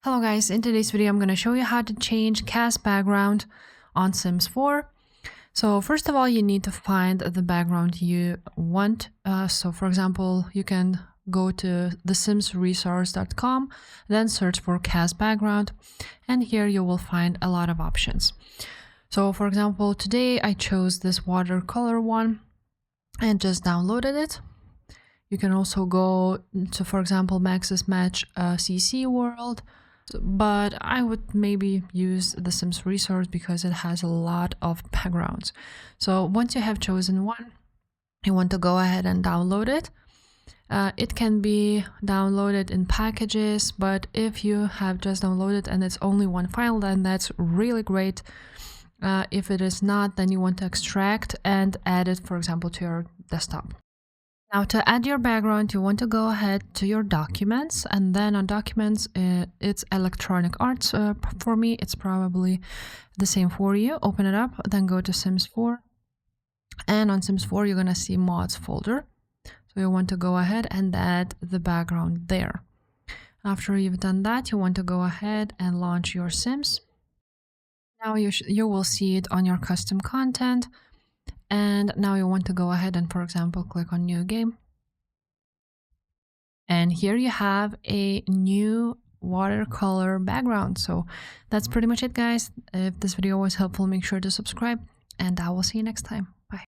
Hello guys, in today's video I'm going to show you how to change Cas background on Sims 4. So first of all, you need to find the background you want. So for example, you can go to thesimsresource.com, then search for Cas background, and here you will find a lot of options. So for example, today I chose this watercolor one and just downloaded it. You can also go to, for example, Maxis Match CC World, but I would maybe use the Sims resource because it has a lot of backgrounds. So once you have chosen one, you want to go ahead and download it. It can be downloaded in packages, but if you have just downloaded and it's only one file, then that's really great. If it is not, then you want to extract and add it, for example, to your desktop. Now to add your background, you want to go ahead to your documents, and then on documents, it's electronic arts. For me, it's probably the same for you. Open it up, then go to Sims 4. And on Sims 4, you're going to see mods folder. So you want to go ahead and add the background there. After you've done that, you want to go ahead and launch your Sims. Now you will see it on your custom content. And now you want to go ahead and, for example, click on new game. And here you have a new watercolor background. So that's pretty much it, guys. If this video was helpful, make sure to subscribe, and I will see you next time. Bye.